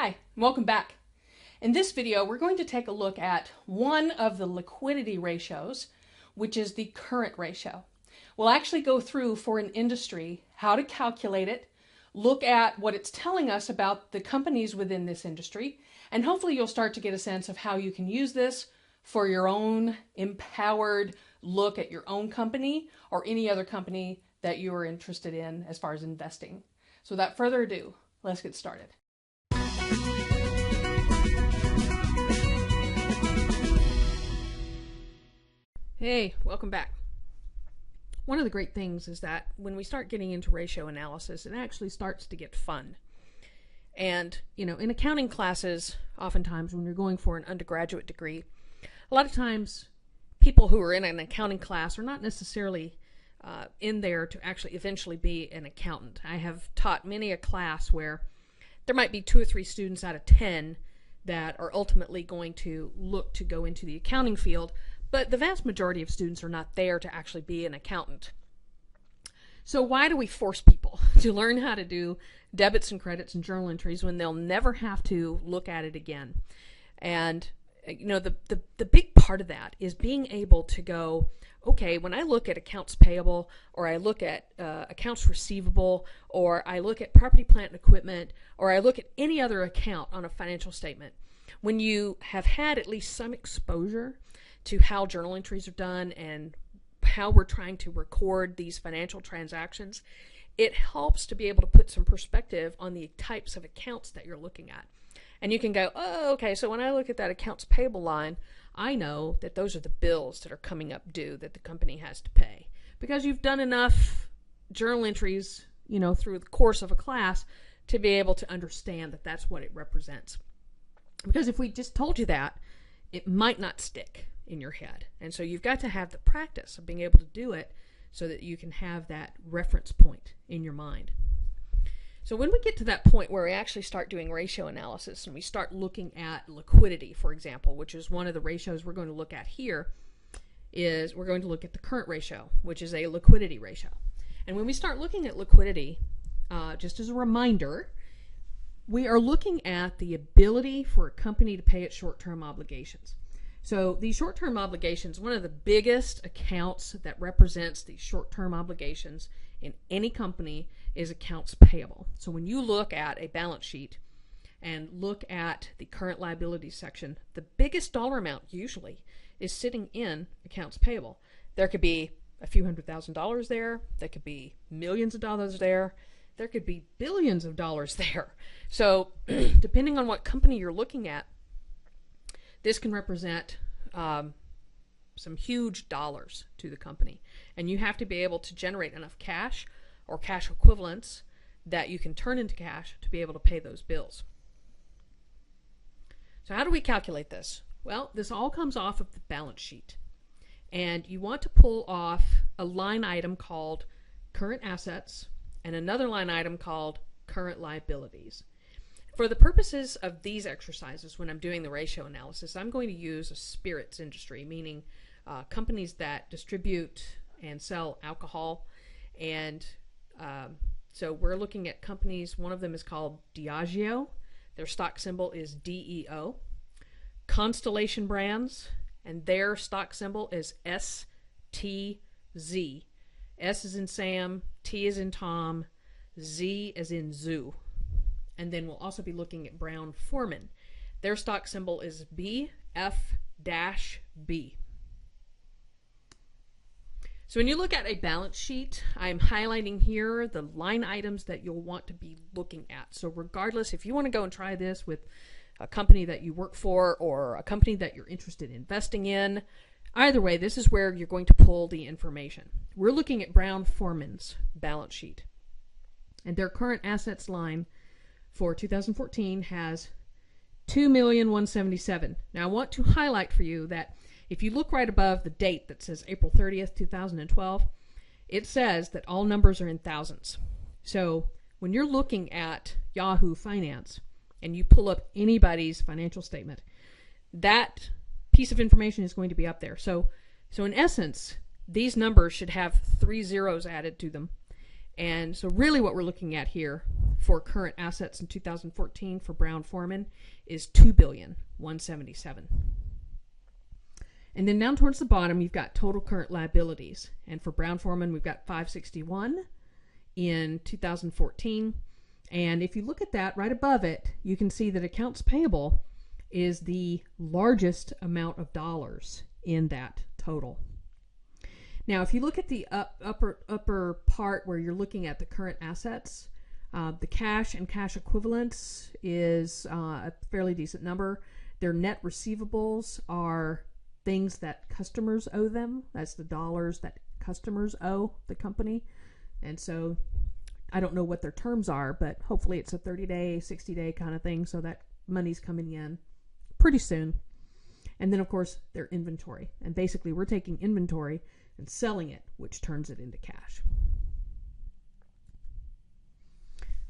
Hi, welcome back. In this video, we're going to take a look at one of the liquidity ratios, which is the current ratio. We'll actually go through for an industry how to calculate it, look at what it's telling us about the companies within this industry, and hopefully you'll start to get a sense of how you can use this for your own empowered look at your own company or any other company that you are interested in as far as investing. So without further ado, let's get started. Hey, welcome back. One of the great things is that when we start getting into ratio analysis, it actually starts to get fun. And, in accounting classes, oftentimes when you're going for an undergraduate degree, a lot of times people who are in an accounting class are not necessarily in there to actually eventually be an accountant. I have taught many a class where there might be 2 or 3 students out of 10 that are ultimately going to look to go into the accounting field, but the vast majority of students are not there to actually be an accountant. So why do we force people to learn how to do debits and credits and journal entries when they'll never have to look at it again? And the big part of that is being able to go, okay, when I look at accounts payable, or I look at accounts receivable, or I look at property, plant, and equipment, or I look at any other account on a financial statement, when you have had at least some exposure to how journal entries are done and how we're trying to record these financial transactions, it helps to be able to put some perspective on the types of accounts that you're looking at. And you can go, oh, okay, so when I look at that accounts payable line, I know that those are the bills that are coming up due that the company has to pay. Because you've done enough journal entries, through the course of a class to be able to understand that that's what it represents. Because if we just told you that, it might not stick in your head. And so you've got to have the practice of being able to do it so that you can have that reference point in your mind. So when we get to that point where we actually start doing ratio analysis and we start looking at liquidity, for example, which is one of the ratios we're going to look at here, is we're going to look at the current ratio, which is a liquidity ratio. And when we start looking at liquidity, just as a reminder, we are looking at the ability for a company to pay its short-term obligations. So these short-term obligations, one of the biggest accounts that represents these short-term obligations in any company is accounts payable. So when you look at a balance sheet and look at the current liabilities section, the biggest dollar amount usually is sitting in accounts payable. There could be a few $100,000 there. There could be millions of dollars there. There could be billions of dollars there. So depending on what company you're looking at, this can represent some huge dollars to the company. And you have to be able to generate enough cash or cash equivalents that you can turn into cash to be able to pay those bills. So how do we calculate this? Well, this all comes off of the balance sheet. And you want to pull off a line item called current assets and another line item called current liabilities. For the purposes of these exercises, when I'm doing the ratio analysis, I'm going to use a spirits industry, meaning companies that distribute and sell alcohol. And so we're looking at companies. One of them is called Diageo. Their stock symbol is DEO. Constellation Brands, and their stock symbol is STZ. S is in Sam, T is in Tom, Z is in Zoo. And then we'll also be looking at Brown-Forman. Their stock symbol is BF-B. So when you look at a balance sheet, I'm highlighting here the line items that you'll want to be looking at. So regardless, if you want to go and try this with a company that you work for or a company that you're interested in investing in, either way, this is where you're going to pull the information. We're looking at Brown-Forman's balance sheet. And their current assets line for 2014 has $2,177,000. Now I want to highlight for you that if you look right above the date that says April 30th, 2012, it says that all numbers are in thousands. So when you're looking at Yahoo Finance and you pull up anybody's financial statement, that piece of information is going to be up there. So in essence, these numbers should have 3 zeros added to them. And so really what we're looking at here for current assets in 2014 for Brown-Forman is $2,177,000,000. And then down towards the bottom, you've got total current liabilities. And for Brown-Forman, we've got $561 in 2014. And if you look at that right above it, you can see that accounts payable is the largest amount of dollars in that total. Now, if you look at the upper part where you're looking at the current assets, the cash and cash equivalents is a fairly decent number. Their net receivables are things that customers owe them. That's the dollars that customers owe the company. And so I don't know what their terms are, but hopefully it's a 30-day, 60-day kind of thing, so that money's coming in pretty soon. And then, of course, their inventory. And basically, we're taking inventory and selling it, which turns it into cash.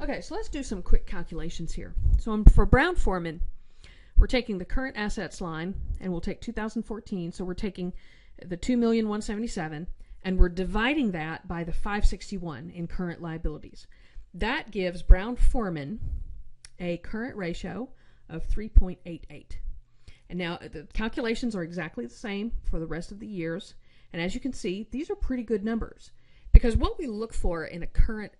Okay, so let's do some quick calculations here. So for Brown-Forman, we're taking the current assets line, and we'll take 2014. So we're taking the $2,177,000, and we're dividing that by the $561 in current liabilities. That gives Brown-Forman a current ratio of 3.88. And now the calculations are exactly the same for the rest of the years. And as you can see, these are pretty good numbers, because what we look for in a current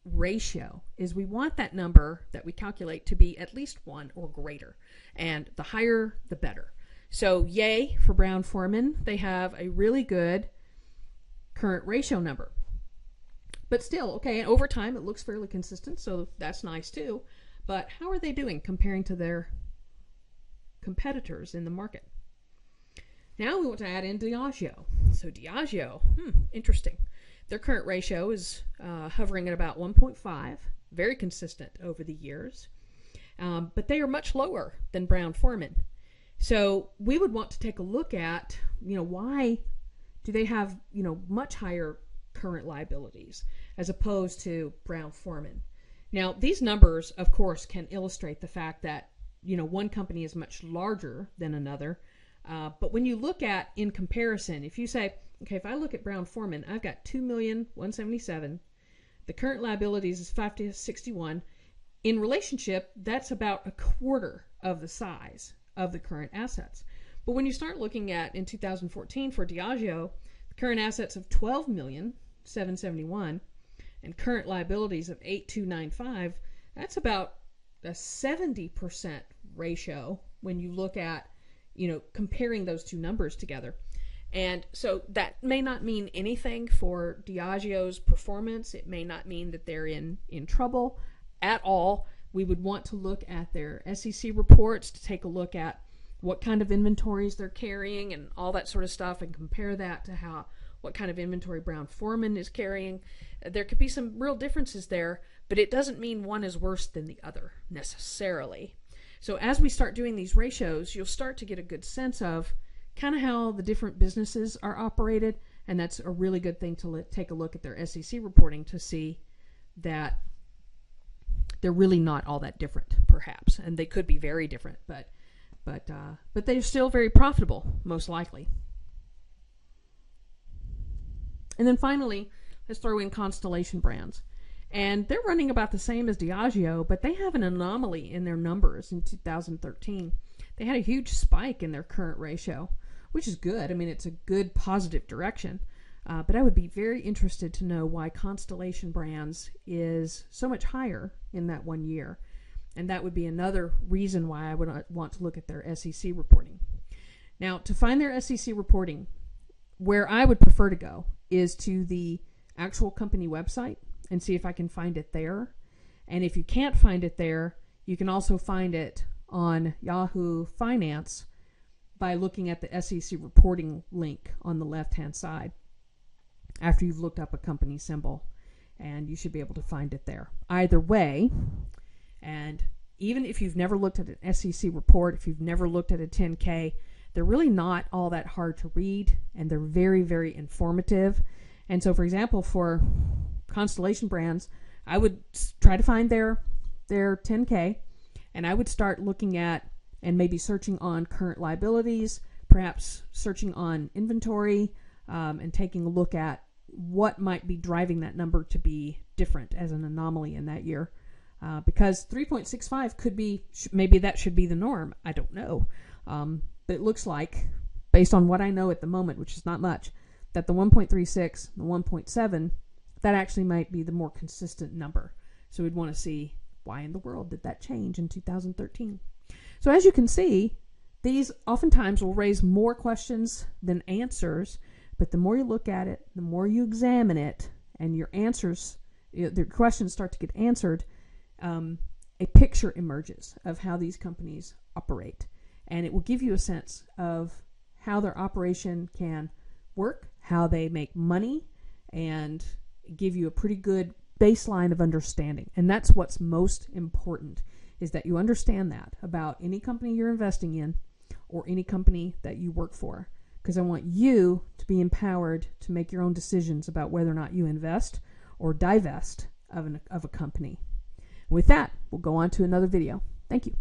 ratio is we want that number that we calculate to be at least 1 or greater, and the higher the better. So yay for Brown-Forman, they have a really good current ratio number. But still, okay, and over time it looks fairly consistent, so that's nice too. But how are they doing comparing to their competitors in the market? Now we want to add in Diageo. So Diageo, interesting. Their current ratio is hovering at about 1.5, very consistent over the years. But they are much lower than Brown-Forman. So we would want to take a look at, why do they have, much higher current liabilities as opposed to Brown-Forman? Now, these numbers, of course, can illustrate the fact that, one company is much larger than another. But when you look at, in comparison, if you say, okay, if I look at Brown-Forman, I've got $2,177,000. The current liabilities is $561. In relationship, that's about a quarter of the size of the current assets. But when you start looking at, in 2014 for Diageo, the current assets of $12,771,000 and current liabilities of $8,295, that's about a 70% ratio when you look at, comparing those two numbers together. And so that may not mean anything for Diageo's performance. It may not mean that they're in trouble at all. We would want to look at their SEC reports to take a look at what kind of inventories they're carrying and all that sort of stuff, and compare that to what kind of inventory Brown-Forman is carrying. There could be some real differences there, but it doesn't mean one is worse than the other necessarily. So as we start doing these ratios, you'll start to get a good sense of kind of how the different businesses are operated, and that's a really good thing to take a look at their SEC reporting to see that they're really not all that different, perhaps, and they could be very different, but they're still very profitable, most likely. And then finally, let's throw in Constellation Brands. And they're running about the same as Diageo, but they have an anomaly in their numbers in 2013. They had a huge spike in their current ratio, which is good. I mean, it's a good positive direction. But I would be very interested to know why Constellation Brands is so much higher in that 1 year. And that would be another reason why I would want to look at their SEC reporting. Now, to find their SEC reporting, where I would prefer to go is to the actual company website and see if I can find it there. And if you can't find it there, you can also find it on Yahoo Finance by looking at the SEC reporting link on the left-hand side after you've looked up a company symbol, and you should be able to find it there. Either way, and even if you've never looked at an SEC report, if you've never looked at a 10K, they're really not all that hard to read, and they're very, very informative. And so, for example, for Constellation Brands, I would try to find their 10K, and I would start looking at and maybe searching on current liabilities, perhaps searching on inventory, and taking a look at what might be driving that number to be different as an anomaly in that year. because 3.65 could be, maybe that should be the norm. I don't know. But it looks like, based on what I know at the moment, which is not much, that the 1.36, the 1.7, that actually might be the more consistent number. So we'd want to see, why in the world did that change in 2013? So as you can see, these oftentimes will raise more questions than answers, but the more you look at it, the more you examine it, and your answers, the questions start to get answered, a picture emerges of how these companies operate. And it will give you a sense of how their operation can work, how they make money, and give you a pretty good baseline of understanding. And that's what's most important, is that you understand that about any company you're investing in or any company that you work for. Because I want you to be empowered to make your own decisions about whether or not you invest or divest of a company. With that, we'll go on to another video. Thank you.